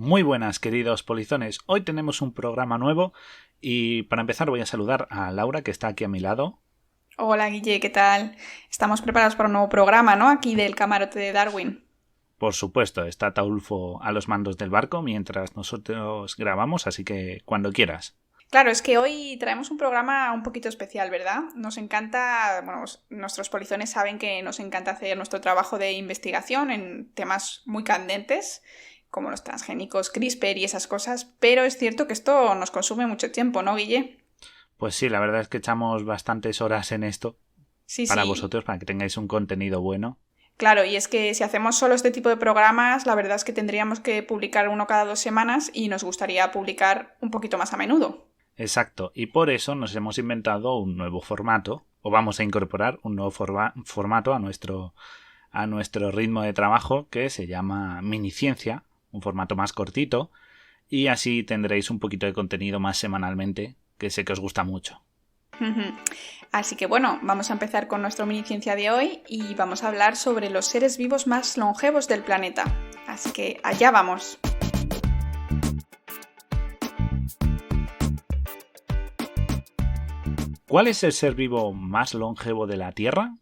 Muy buenas, queridos polizones. Hoy tenemos un programa nuevo y para empezar voy a saludar a Laura, que está aquí a mi lado. Hola Guille, ¿qué tal? Estamos preparados para un nuevo programa, ¿no? Aquí del camarote de Darwin. Por supuesto, está Taulfo a los mandos del barco mientras nosotros grabamos, así que cuando quieras. Claro, es que hoy traemos un programa un poquito especial, ¿verdad? Nos encanta, bueno, nuestros polizones saben que nos encanta hacer nuestro trabajo de investigación en temas muy candentes, como los transgénicos, CRISPR y esas cosas, pero es cierto que esto nos consume mucho tiempo, ¿no, Guille? Pues sí, la verdad es que echamos bastantes horas en esto Sí, para sí. vosotros, para que tengáis un contenido bueno. Claro, y es que si hacemos solo este tipo de programas, la verdad es que tendríamos que publicar uno cada 2 semanas y nos gustaría publicar un poquito más a menudo. Exacto, y por eso nos hemos inventado un nuevo formato, o vamos a incorporar un nuevo formato a nuestro ritmo de trabajo que se llama Miniciencia, un formato más cortito, y así tendréis un poquito de contenido más semanalmente, que sé que os gusta mucho. Así que bueno, vamos a empezar con nuestra mini ciencia de hoy y vamos a hablar sobre los seres vivos más longevos del planeta. Así que allá vamos. ¿Cuál es el ser vivo más longevo de la Tierra?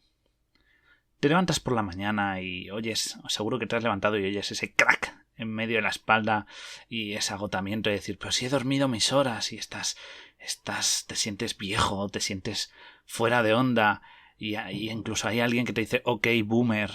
Te levantas por la mañana y oyes, seguro que te has levantado y oyes ese crack en medio de la espalda y ese agotamiento de decir, pero si he dormido mis horas y te sientes viejo, te sientes fuera de onda y incluso hay alguien que te dice, ok, boomer.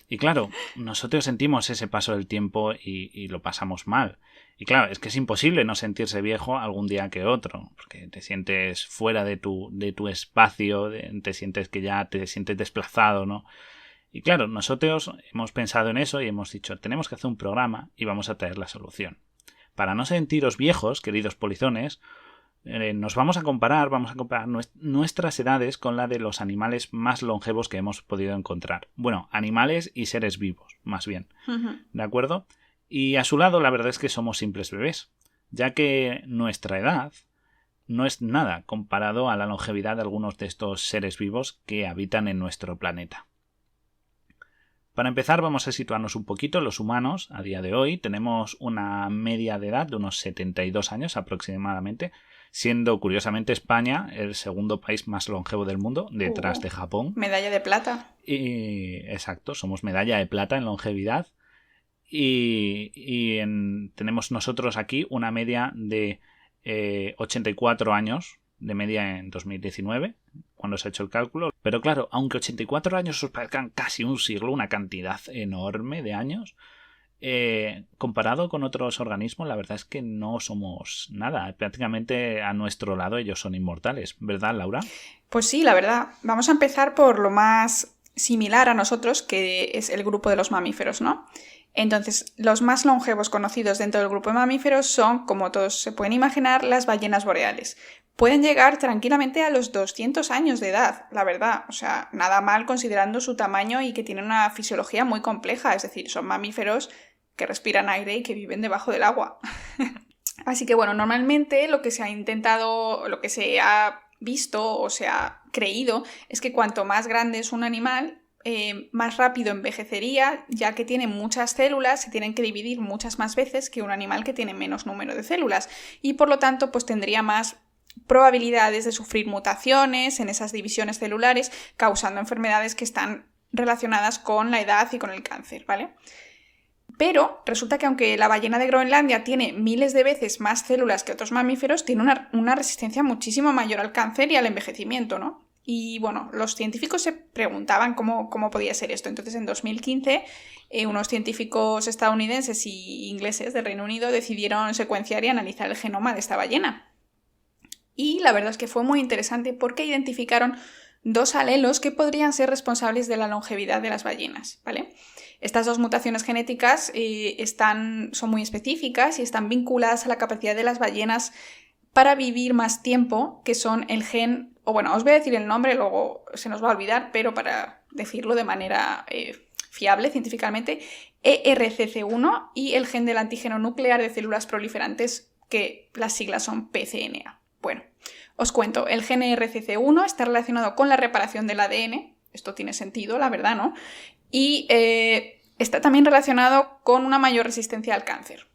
Y claro, nosotros sentimos ese paso del tiempo y lo pasamos mal. Y claro, es que es imposible no sentirse viejo algún día que otro, porque te sientes fuera de tu espacio, te sientes que ya te sientes desplazado, ¿no? Y claro, nosotros hemos pensado en eso y hemos dicho, tenemos que hacer un programa y vamos a traer la solución. Para no sentiros viejos, queridos polizones, vamos a comparar nuestras edades con la de los animales más longevos que hemos podido encontrar. Bueno, animales y seres vivos, más bien. ¿De acuerdo? Y a su lado la verdad es que somos simples bebés, ya que nuestra edad no es nada comparado a la longevidad de algunos de estos seres vivos que habitan en nuestro planeta. Para empezar vamos a situarnos un poquito. Los humanos a día de hoy tenemos una media de edad de unos 72 años aproximadamente, siendo curiosamente España el segundo país más longevo del mundo, detrás de Japón. Medalla de plata. Y exacto, somos medalla de plata en longevidad. Tenemos nosotros aquí una media de 84 años de media en 2019, cuando se ha hecho el cálculo. Pero claro, aunque 84 años os parezcan casi un siglo, una cantidad enorme de años, comparado con otros organismos, la verdad es que no somos nada. Prácticamente a nuestro lado ellos son inmortales, ¿verdad, Laura? Pues sí, la verdad. Vamos a empezar por lo más similar a nosotros, que es el grupo de los mamíferos, ¿no? Entonces, los más longevos conocidos dentro del grupo de mamíferos son, como todos se pueden imaginar, las ballenas boreales. Pueden llegar tranquilamente a los 200 años de edad, la verdad. O sea, nada mal considerando su tamaño y que tienen una fisiología muy compleja. Es decir, son mamíferos que respiran aire y que viven debajo del agua. Así que bueno, normalmente lo que se ha intentado, lo que se ha visto o se ha creído es que cuanto más grande es un animal, más rápido envejecería, ya que tiene muchas células, se tienen que dividir muchas más veces que un animal que tiene menos número de células y por lo tanto pues tendría más probabilidades de sufrir mutaciones en esas divisiones celulares, causando enfermedades que están relacionadas con la edad y con el cáncer, ¿vale? Pero resulta que aunque la ballena de Groenlandia tiene miles de veces más células que otros mamíferos, tiene una resistencia muchísimo mayor al cáncer y al envejecimiento, ¿no? Y bueno, los científicos se preguntaban cómo podía ser esto. Entonces, en 2015, unos científicos estadounidenses y ingleses del Reino Unido decidieron secuenciar y analizar el genoma de esta ballena. Y la verdad es que fue muy interesante porque identificaron dos alelos que podrían ser responsables de la longevidad de las ballenas, ¿vale? Estas dos mutaciones genéticas son muy específicas y están vinculadas a la capacidad de las ballenas para vivir más tiempo, que son el gen, o bueno, os voy a decir el nombre, luego se nos va a olvidar, pero para decirlo de manera fiable científicamente, ERCC1 y el gen del antígeno nuclear de células proliferantes, que las siglas son PCNA. Bueno, os cuento, el gen ERCC1 está relacionado con la reparación del ADN, esto tiene sentido, la verdad, ¿no? Y está también relacionado con una mayor resistencia al cáncer.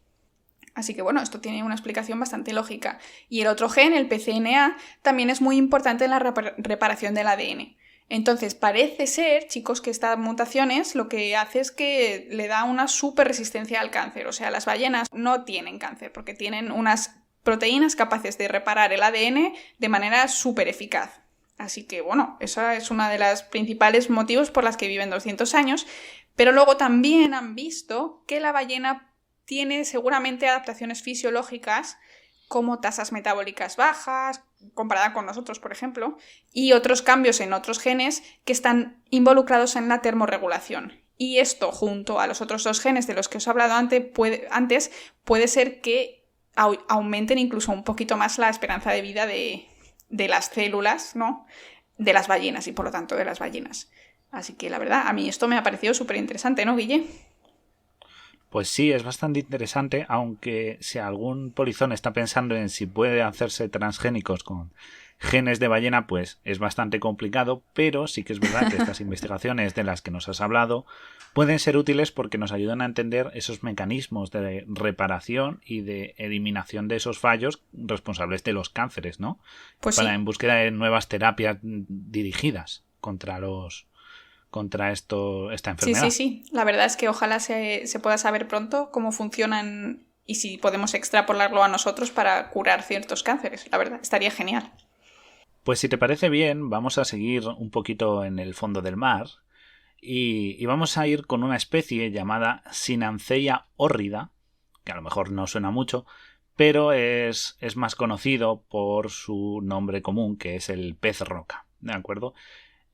Así que bueno, esto tiene una explicación bastante lógica. Y el otro gen, el PCNA, también es muy importante en la reparación del ADN. Entonces parece ser, chicos, que estas mutaciones lo que hace es que le da una súper resistencia al cáncer. O sea, las ballenas no tienen cáncer porque tienen unas proteínas capaces de reparar el ADN de manera súper eficaz. Así que bueno, esa es una de las principales motivos por las que viven 200 años. Pero luego también han visto que la ballena tiene seguramente adaptaciones fisiológicas como tasas metabólicas bajas, comparada con nosotros, por ejemplo, y otros cambios en otros genes que están involucrados en la termorregulación. Y esto, junto a los otros 2 genes de los que os he hablado antes, puede ser que aumenten incluso un poquito más la esperanza de vida de las células, ¿no?, de las ballenas y por lo tanto de las ballenas. Así que la verdad, a mí esto me ha parecido súper interesante, ¿no, Guille? Pues sí, es bastante interesante, aunque si algún polizón está pensando en si puede hacerse transgénicos con genes de ballena, pues es bastante complicado, pero sí que es verdad que estas investigaciones de las que nos has hablado pueden ser útiles porque nos ayudan a entender esos mecanismos de reparación y de eliminación de esos fallos responsables de los cánceres, ¿no? Pues sí. En búsqueda de nuevas terapias dirigidas contra esta enfermedad. Sí. La verdad es que ojalá se pueda saber pronto cómo funcionan y si podemos extrapolarlo a nosotros para curar ciertos cánceres. La verdad, estaría genial. Pues si te parece bien, vamos a seguir un poquito en el fondo del mar y vamos a ir con una especie llamada Synantheia hórrida, que a lo mejor no suena mucho, pero es más conocido por su nombre común, que es el pez roca, ¿de acuerdo?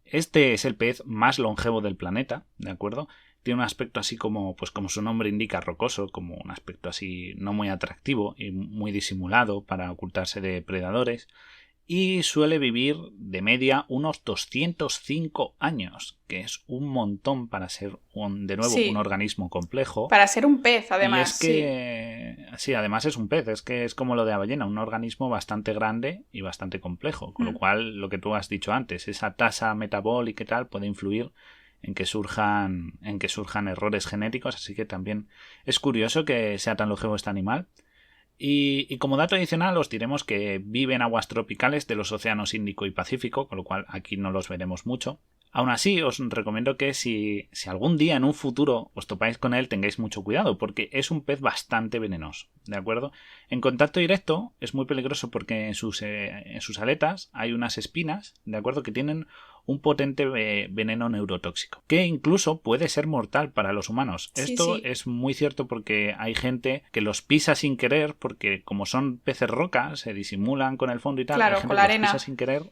Este es el pez más longevo del planeta, ¿de acuerdo? Tiene un aspecto así como su nombre indica, rocoso, como un aspecto así no muy atractivo y muy disimulado para ocultarse de predadores. Y suele vivir de media unos 205 años, que es un montón para ser, un organismo complejo. Para ser un pez, además. Y es que, sí, además es un pez, es que es como lo de la ballena, un organismo bastante grande y bastante complejo. Con lo cual, lo que tú has dicho antes, esa tasa metabólica y tal puede influir en que surjan errores genéticos, así que también es curioso que sea tan longevo este animal. Y como dato adicional os diremos que vive en aguas tropicales de los océanos Índico y Pacífico, con lo cual aquí no los veremos mucho. Aún así, os recomiendo que si algún día en un futuro os topáis con él, tengáis mucho cuidado, porque es un pez bastante venenoso, ¿de acuerdo? En contacto directo es muy peligroso porque en sus aletas hay unas espinas, ¿de acuerdo?, que tienen un potente veneno neurotóxico, que incluso puede ser mortal para los humanos. Sí, Esto sí. es muy cierto porque hay gente que los pisa sin querer, porque como son peces roca, se disimulan con el fondo y tal. Claro, hay gente con la que los arena. pisa sin querer.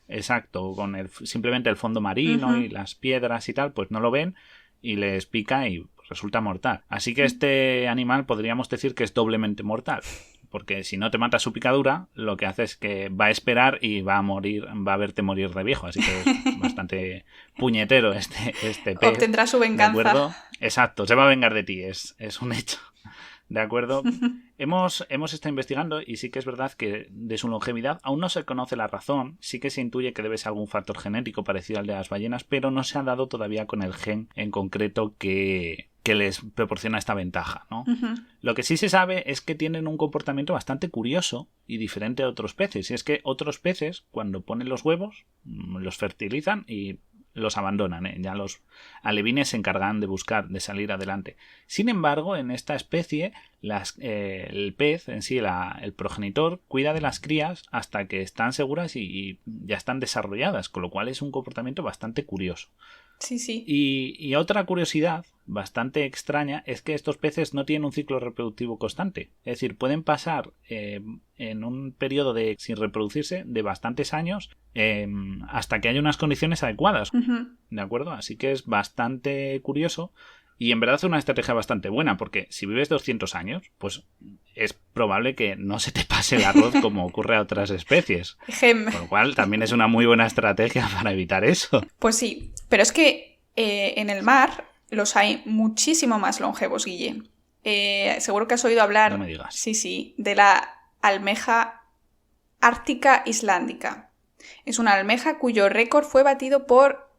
Exacto, con simplemente el fondo marino y las piedras y tal, pues no lo ven y les pica y resulta mortal. Así que este animal podríamos decir que es doblemente mortal, porque si no te mata su picadura, lo que hace es que va a esperar y va a verte morir de viejo, así que es bastante puñetero este pez. Obtendrá su venganza. ¿De acuerdo? Exacto, se va a vengar de ti, es un hecho. ¿De acuerdo? Hemos estado investigando y sí que es verdad que de su longevidad aún no se conoce la razón. Sí que se intuye que debe ser algún factor genético parecido al de las ballenas, pero no se ha dado todavía con el gen en concreto que les proporciona esta ventaja, ¿no? Lo que sí se sabe es que tienen un comportamiento bastante curioso y diferente a otros peces. Y es que otros peces, cuando ponen los huevos, los fertilizan y los abandonan, ¿eh? Ya los alevines se encargan de salir adelante. Sin embargo, en esta especie, el pez en sí, el progenitor, cuida de las crías hasta que están seguras y ya están desarrolladas, con lo cual es un comportamiento bastante curioso. Sí. Y otra curiosidad bastante extraña es que estos peces no tienen un ciclo reproductivo constante. Es decir, pueden pasar en un periodo sin reproducirse de bastantes años hasta que haya unas condiciones adecuadas. ¿De acuerdo? Así que es bastante curioso. Y en verdad es una estrategia bastante buena, porque si vives 200 años, pues es probable que no se te pase el arroz como ocurre a otras especies. Con lo cual también es una muy buena estrategia para evitar eso. Pues sí, pero es que en el mar los hay muchísimo más longevos, Guille. Seguro que has oído hablar, no me digas. Sí, de la almeja ártica islandica. Es una almeja cuyo récord fue batido por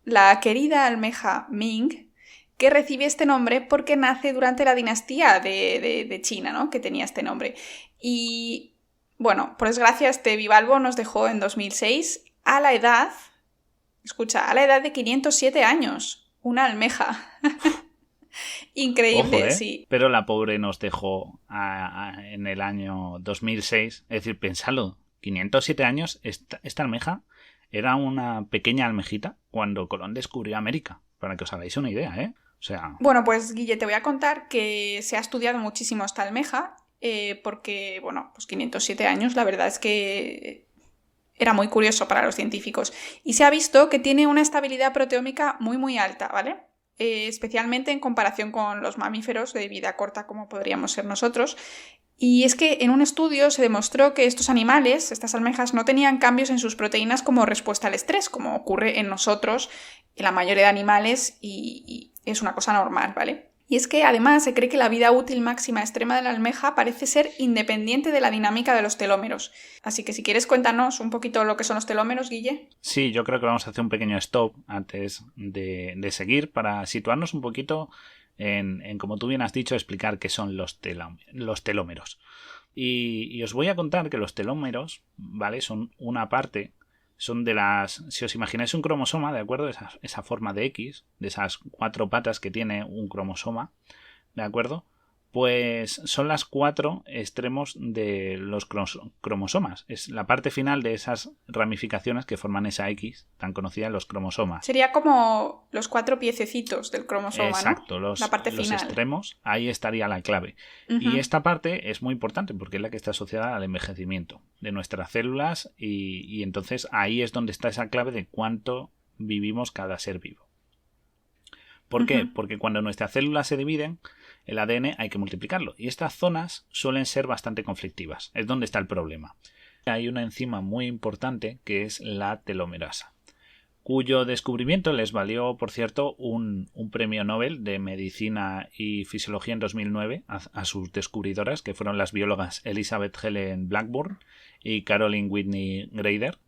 la querida almeja Ming, que recibe este nombre porque nace durante la dinastía de China, ¿no? Que tenía este nombre. Y, bueno, por desgracia, este bivalvo nos dejó en 2006 a la edad de 507 años. Una almeja. Increíble, Ojo, ¿eh? sí. Pero la pobre nos dejó en el año 2006. Es decir, pensadlo, 507 años, esta almeja era una pequeña almejita cuando Colón descubrió América, para que os hagáis una idea, ¿eh? O sea... Bueno, pues Guille, te voy a contar que se ha estudiado muchísimo esta almeja, porque, bueno, pues 507 años, la verdad es que era muy curioso para los científicos. Y se ha visto que tiene una estabilidad proteómica muy, muy alta, ¿vale? Especialmente en comparación con los mamíferos de vida corta como podríamos ser nosotros. Y es que en un estudio se demostró que estos animales, estas almejas, no tenían cambios en sus proteínas como respuesta al estrés, como ocurre en nosotros, en la mayoría de animales, y es una cosa normal, ¿vale? Y es que además se cree que la vida útil máxima extrema de la almeja parece ser independiente de la dinámica de los telómeros. Así que si quieres cuéntanos un poquito lo que son los telómeros, Guille. Sí, yo creo que vamos a hacer un pequeño stop antes de seguir para situarnos un poquito en, como tú bien has dicho, explicar qué son los telómeros. Y os voy a contar que los telómeros, ¿vale? Son una parte, son de las... Si os imagináis un cromosoma, ¿de acuerdo? Esa forma de X, de esas 4 patas que tiene un cromosoma, ¿de acuerdo? Pues son las 4 extremos de los cromosomas. Es la parte final de esas ramificaciones que forman esa X, tan conocida en los cromosomas. Sería como los 4 piececitos del cromosoma, exacto, ¿no? La parte final. Los extremos, ahí estaría la clave. Y esta parte es muy importante porque es la que está asociada al envejecimiento de nuestras células y entonces ahí es donde está esa clave de cuánto vivimos cada ser vivo. ¿Por qué? Porque cuando nuestras células se dividen, el ADN hay que multiplicarlo. Y estas zonas suelen ser bastante conflictivas. Es donde está el problema. Hay una enzima muy importante que es la telomerasa, cuyo descubrimiento les valió, por cierto, un premio Nobel de Medicina y Fisiología en 2009 a sus descubridoras, que fueron las biólogas Elizabeth Helen Blackburn y Caroline Whitney Grader,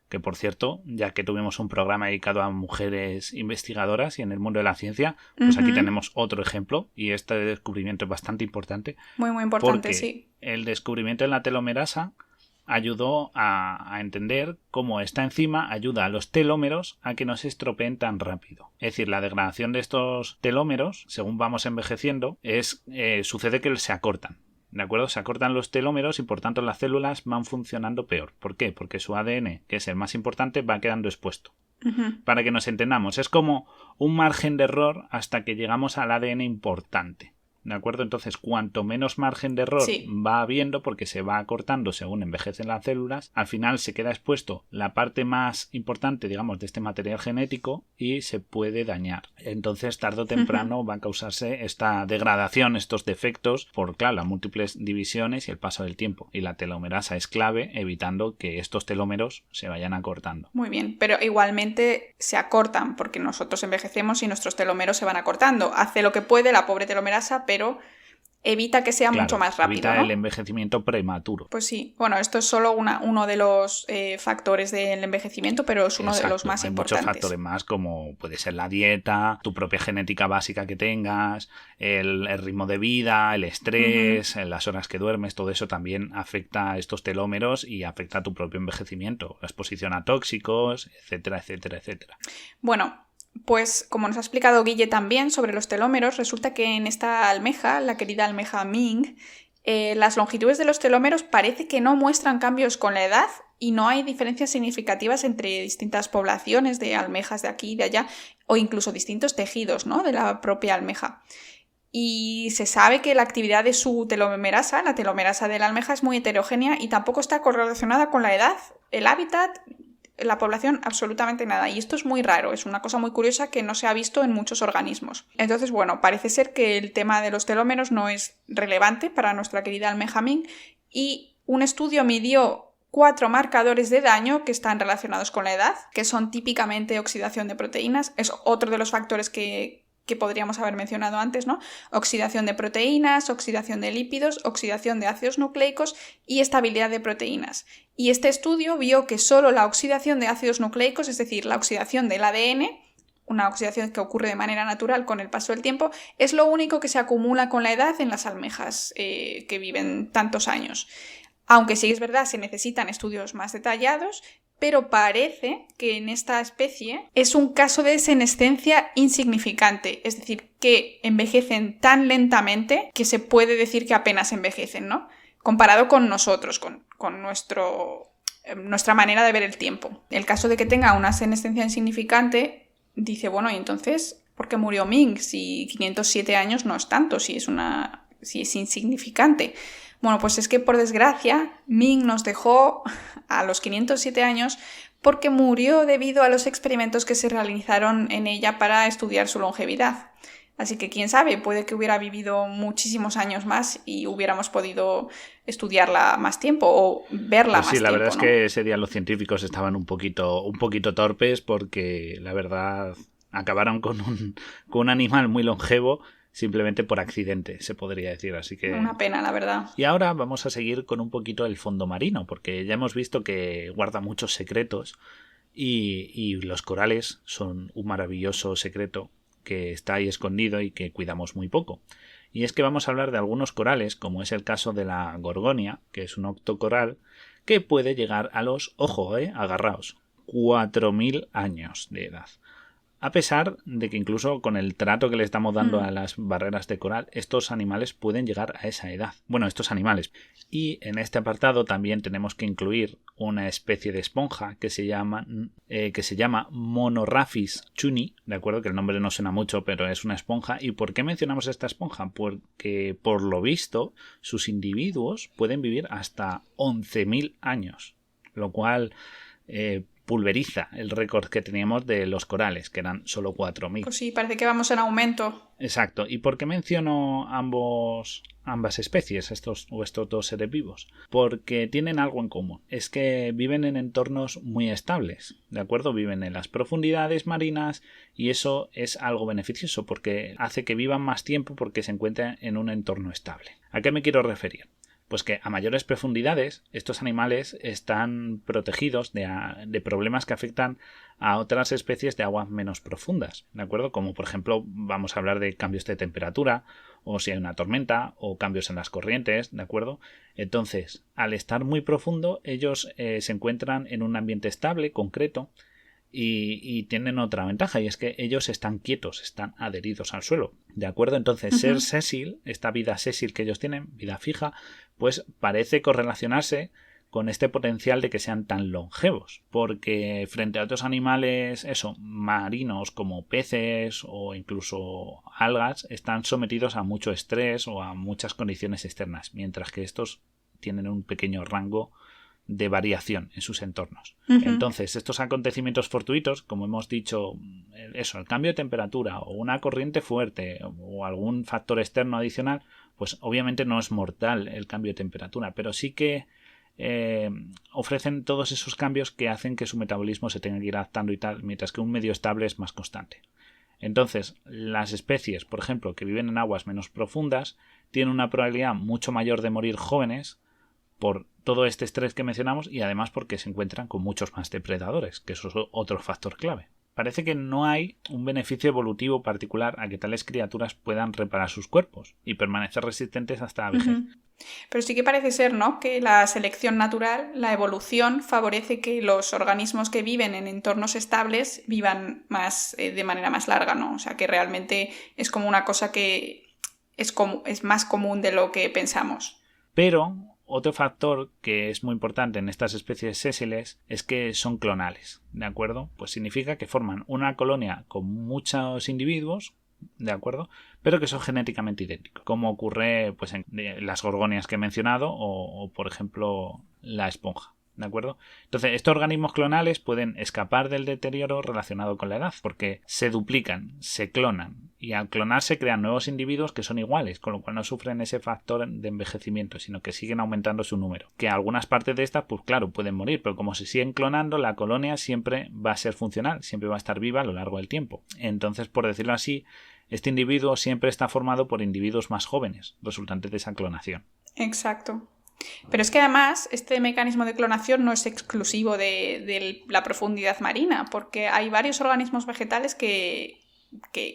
que por cierto, ya que tuvimos un programa dedicado a mujeres investigadoras y en el mundo de la ciencia, pues aquí tenemos otro ejemplo y este descubrimiento es bastante importante. Muy, muy importante, porque sí. El descubrimiento de la telomerasa ayudó a entender cómo esta enzima ayuda a los telómeros a que no se estropeen tan rápido. Es decir, la degradación de estos telómeros, según vamos envejeciendo, sucede que se acortan. ¿De acuerdo? Se acortan los telómeros y por tanto las células van funcionando peor. ¿Por qué? Porque su ADN, que es el más importante, va quedando expuesto. Para que nos entendamos, es como un margen de error hasta que llegamos al ADN importante. ¿De acuerdo? Entonces, cuanto menos margen de error va habiendo, porque se va acortando según envejecen las células, al final se queda expuesto la parte más importante, digamos, de este material genético y se puede dañar. Entonces, tarde o temprano va a causarse esta degradación, estos defectos, por, claro, las múltiples divisiones y el paso del tiempo. Y la telomerasa es clave, evitando que estos telómeros se vayan acortando. Muy bien, pero igualmente se acortan, porque nosotros envejecemos y nuestros telómeros se van acortando. Hace lo que puede la pobre telomerasa, pero evita que sea mucho más rápido, evita ¿no? el envejecimiento prematuro. Pues sí, bueno, esto es solo uno de los factores del envejecimiento, pero es uno de los más importantes. Hay muchos factores más, como puede ser la dieta, tu propia genética básica que tengas, el ritmo de vida, el estrés, las horas que duermes, todo eso también afecta a estos telómeros y afecta a tu propio envejecimiento, la exposición a tóxicos, etcétera, etcétera, etcétera. Bueno, pues como nos ha explicado Guille también sobre los telómeros, resulta que en esta almeja, la querida almeja Ming, las longitudes de los telómeros parece que no muestran cambios con la edad y no hay diferencias significativas entre distintas poblaciones de almejas de aquí y de allá o incluso distintos tejidos, ¿no?, de la propia almeja. Y se sabe que la actividad de su telomerasa, la telomerasa de la almeja, es muy heterogénea y tampoco está correlacionada con la edad, el hábitat, la población, absolutamente nada. Y esto es muy raro, es una cosa muy curiosa que no se ha visto en muchos organismos. Entonces, bueno, parece ser que el tema de los telómeros no es relevante para nuestra querida almeja Ming y un estudio midió 4 marcadores de daño que están relacionados con la edad, que son típicamente oxidación de proteínas. Es otro de los factores que podríamos haber mencionado antes, ¿no? Oxidación de proteínas, oxidación de lípidos, oxidación de ácidos nucleicos y estabilidad de proteínas. Y este estudio vio que solo la oxidación de ácidos nucleicos, es decir, la oxidación del ADN, una oxidación que ocurre de manera natural con el paso del tiempo, es lo único que se acumula con la edad en las almejas que viven tantos años. Aunque sí es verdad, se necesitan estudios más detallados, pero parece que en esta especie es un caso de senescencia insignificante, es decir, que envejecen tan lentamente que se puede decir que apenas envejecen, ¿no? Comparado con nosotros, con nuestra manera de ver el tiempo. El caso de que tenga una senescencia insignificante, dice, bueno, y entonces, ¿por qué murió Ming? Si 507 años no es tanto, si es insignificante. Bueno, pues es que por desgracia Ming nos dejó a los 507 años porque murió debido a los experimentos que se realizaron en ella para estudiar su longevidad. Así que quién sabe, puede que hubiera vivido muchísimos años más y hubiéramos podido estudiarla más tiempo o verla pues más tiempo. Sí, la verdad ¿no? es que ese día los científicos estaban un poquito torpes porque la verdad acabaron con un animal muy longevo simplemente por accidente, se podría decir. Así que una pena, la verdad. Y ahora vamos a seguir con un poquito el fondo marino, porque ya hemos visto que guarda muchos secretos y los corales son un maravilloso secreto que está ahí escondido y que cuidamos muy poco. Y es que vamos a hablar de algunos corales, como es el caso de la gorgonia, que es un octocoral, que puede llegar a los, ojo, agarraos, 4.000 años de edad. A pesar de que incluso con el trato que le estamos dando a las barreras de coral, estos animales pueden llegar a esa edad. Bueno, estos animales. Y en este apartado también tenemos que incluir una especie de esponja que se llama Monoraphis chuni, de acuerdo, que el nombre no suena mucho, pero es una esponja. ¿Y por qué mencionamos esta esponja? Porque por lo visto sus individuos pueden vivir hasta 11.000 años, lo cual pulveriza el récord que teníamos de los corales, que eran solo 4.000. Pues sí, parece que vamos en aumento. Exacto. ¿Y por qué menciono ambas especies, estos dos seres vivos? Porque tienen algo en común. Es que viven en entornos muy estables, ¿de acuerdo? Viven en las profundidades marinas y eso es algo beneficioso porque hace que vivan más tiempo porque se encuentran en un entorno estable. ¿A qué me quiero referir? Pues que a mayores profundidades estos animales están protegidos de problemas que afectan a otras especies de aguas menos profundas, ¿de acuerdo? Como por ejemplo vamos a hablar de cambios de temperatura o si hay una tormenta o cambios en las corrientes, ¿de acuerdo? Entonces, al estar muy profundo ellos se encuentran en un ambiente estable, concreto, y tienen otra ventaja y es que ellos están quietos, están adheridos al suelo, ¿de acuerdo? Entonces ser sésil, esta vida sésil que ellos tienen, vida fija, pues parece correlacionarse con este potencial de que sean tan longevos, porque frente a otros animales marinos como peces o incluso algas están sometidos a mucho estrés o a muchas condiciones externas, mientras que estos tienen un pequeño rango de variación en sus entornos. Entonces, estos acontecimientos fortuitos, como hemos dicho, el cambio de temperatura o una corriente fuerte o algún factor externo adicional, pues obviamente no es mortal el cambio de temperatura, pero sí que ofrecen todos esos cambios que hacen que su metabolismo se tenga que ir adaptando y tal, mientras que un medio estable es más constante. Entonces, las especies, por ejemplo, que viven en aguas menos profundas, tienen una probabilidad mucho mayor de morir jóvenes por todo este estrés que mencionamos y además porque se encuentran con muchos más depredadores, que eso es otro factor clave. Parece que no hay un beneficio evolutivo particular a que tales criaturas puedan reparar sus cuerpos y permanecer resistentes hasta la vejez. Pero sí que parece ser, ¿no?, que la selección natural, la evolución, favorece que los organismos que viven en entornos estables vivan más de manera más larga, ¿no? O sea, que realmente es como una cosa que es más común de lo que pensamos. Pero otro factor que es muy importante en estas especies sésiles es que son clonales, ¿de acuerdo? Pues significa que forman una colonia con muchos individuos, ¿de acuerdo? Pero que son genéticamente idénticos, como ocurre pues en las gorgonias que he mencionado o por ejemplo la esponja, ¿de acuerdo? Entonces, estos organismos clonales pueden escapar del deterioro relacionado con la edad, porque se duplican, se clonan, y al clonarse crean nuevos individuos que son iguales, con lo cual no sufren ese factor de envejecimiento, sino que siguen aumentando su número. Que algunas partes de estas, pues claro, pueden morir, pero como se siguen clonando, la colonia siempre va a ser funcional, siempre va a estar viva a lo largo del tiempo. Entonces, por decirlo así, este individuo siempre está formado por individuos más jóvenes, resultantes de esa clonación. Exacto. Pero es que además este mecanismo de clonación no es exclusivo de la profundidad marina, porque hay varios organismos vegetales que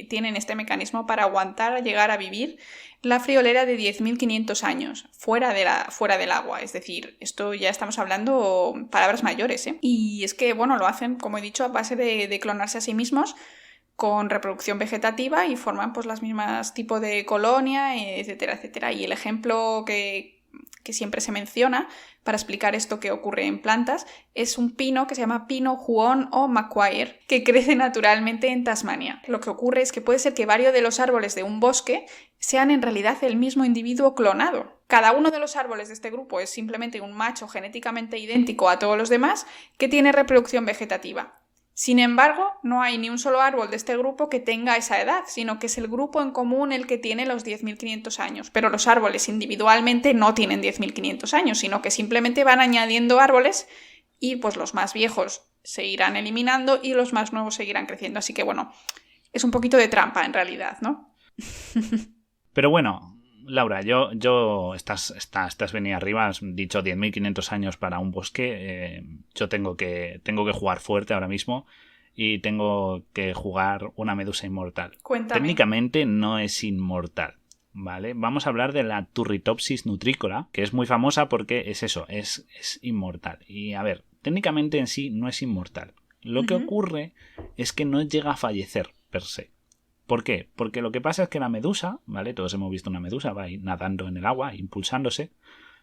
tienen este mecanismo para aguantar llegar a vivir la friolera de 10.500 años fuera del agua. Es decir, esto ya estamos hablando palabras mayores, ¿eh? Y es que, bueno, lo hacen, como he dicho, a base de clonarse a sí mismos con reproducción vegetativa y forman pues las mismas tipos de colonia, etcétera, etcétera. Y el ejemplo que siempre se menciona para explicar esto que ocurre en plantas es un pino que se llama pino Huon o Macquarie, que crece naturalmente en Tasmania. Lo que ocurre es que puede ser que varios de los árboles de un bosque sean en realidad el mismo individuo clonado. Cada uno de los árboles de este grupo es simplemente un macho genéticamente idéntico a todos los demás que tiene reproducción vegetativa. Sin embargo, no hay ni un solo árbol de este grupo que tenga esa edad, sino que es el grupo en común el que tiene los 10.500 años. Pero los árboles individualmente no tienen 10.500 años, sino que simplemente van añadiendo árboles y pues los más viejos se irán eliminando y los más nuevos seguirán creciendo. Así que bueno, es un poquito de trampa en realidad, ¿no? Pero bueno, Laura, estás venido arriba, has dicho 10.500 años para un bosque. Yo tengo que jugar fuerte ahora mismo y tengo que jugar una medusa inmortal. Cuéntame. Técnicamente no es inmortal, ¿vale? Vamos a hablar de la Turritopsis nutricola, que es muy famosa porque es eso, es inmortal. Y a ver, técnicamente en sí no es inmortal. Lo que ocurre es que no llega a fallecer per se. ¿Por qué? Porque lo que pasa es que la medusa, ¿vale? Todos hemos visto una medusa, va ahí nadando en el agua, impulsándose,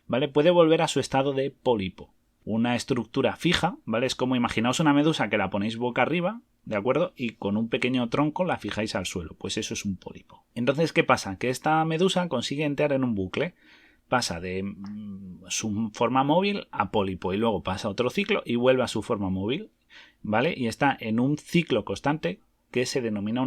¿vale? Puede volver a su estado de pólipo. Una estructura fija, ¿vale? Es como imaginaos una medusa que la ponéis boca arriba, ¿de acuerdo? Y con un pequeño tronco la fijáis al suelo. Pues eso es un pólipo. Entonces, ¿qué pasa? Que esta medusa consigue entrar en un bucle. Pasa de su forma móvil a pólipo y luego pasa otro ciclo y vuelve a su forma móvil, ¿vale? Y está en un ciclo constante que se denomina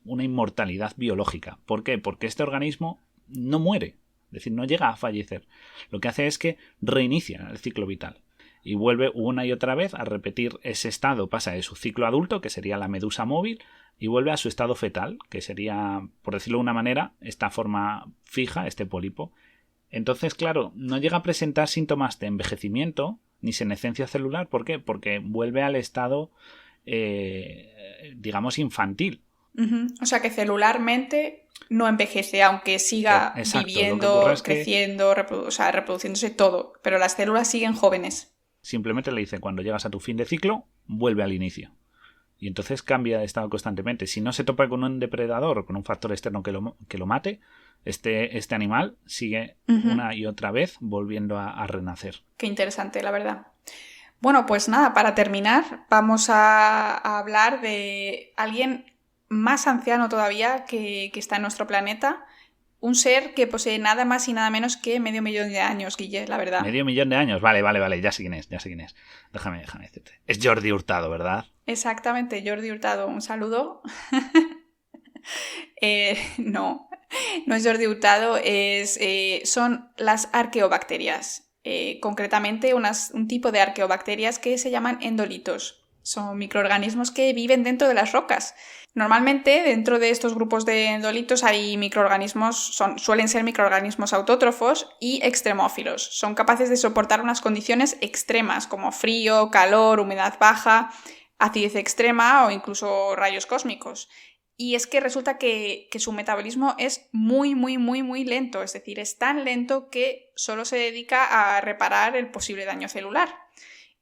una inmortalidad biológica. ¿Por qué? Porque este organismo no muere, es decir, no llega a fallecer. Lo que hace es que reinicia el ciclo vital y vuelve una y otra vez a repetir ese estado. Pasa de su ciclo adulto, que sería la medusa móvil, y vuelve a su estado fetal, que sería, por decirlo de una manera, esta forma fija, este pólipo. Entonces, claro, no llega a presentar síntomas de envejecimiento ni senescencia celular. ¿Por qué? Porque vuelve al estado digamos infantil. O sea que celularmente no envejece, aunque siga viviendo, creciendo, reproduciéndose todo, pero las células siguen jóvenes. Simplemente le dice, cuando llegas a tu fin de ciclo, vuelve al inicio. Y entonces cambia de estado constantemente. Si no se topa con un depredador o con un factor externo que lo mate, este animal sigue una y otra vez volviendo a renacer. Qué interesante, la verdad. Bueno, pues nada, para terminar, vamos a hablar de alguien más anciano todavía que está en nuestro planeta. Un ser que posee nada más y nada menos que 500.000 de años, Guille, la verdad. 500.000 de años, vale, ya sé quién es. Déjame decirte. Es Jordi Hurtado, ¿verdad? Exactamente, Jordi Hurtado, un saludo. No es Jordi Hurtado, son las arqueobacterias. Concretamente un tipo de arqueobacterias que se llaman endolitos. Son microorganismos que viven dentro de las rocas. Normalmente dentro de estos grupos de endolitos hay microorganismos, suelen ser microorganismos autótrofos y extremófilos. Son capaces de soportar unas condiciones extremas como frío, calor, humedad baja, acidez extrema o incluso rayos cósmicos. Y es que resulta que su metabolismo es muy, muy, muy, muy lento. Es decir, es tan lento que solo se dedica a reparar el posible daño celular.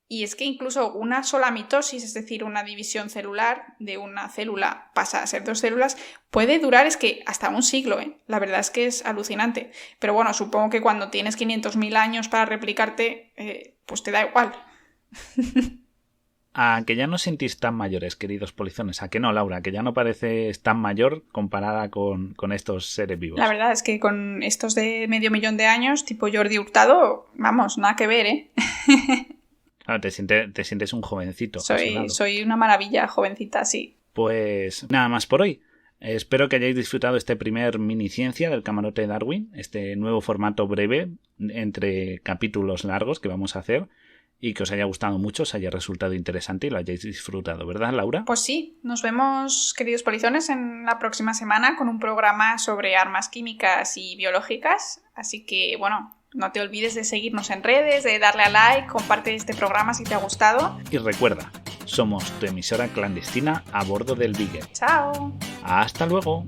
Y es que incluso una sola mitosis, es decir, una división celular de una célula pasa a ser 2 células, puede durar hasta un siglo, ¿eh? La verdad es que es alucinante. Pero bueno, supongo que cuando tienes 500.000 años para replicarte, pues te da igual. A que ya no sentís tan mayores, queridos polizones. A que no, Laura, que ya no pareces tan mayor comparada con estos seres vivos. La verdad es que con estos de 500.000 de años, tipo Jordi Hurtado, vamos, nada que ver, ¿eh? Claro, te sientes un jovencito. Soy una maravilla, jovencita, sí. Pues nada más por hoy. Espero que hayáis disfrutado este primer mini ciencia del Camarote de Darwin, este nuevo formato breve entre capítulos largos que vamos a hacer, y que os haya gustado mucho, os haya resultado interesante y lo hayáis disfrutado, ¿verdad, Laura? Pues sí, nos vemos, queridos polizones, en la próxima semana con un programa sobre armas químicas y biológicas, así que bueno, No te olvides de seguirnos en redes, de darle a like, comparte este programa si te ha gustado. Y recuerda, somos tu emisora clandestina a bordo del Beagle. ¡Chao! ¡Hasta luego!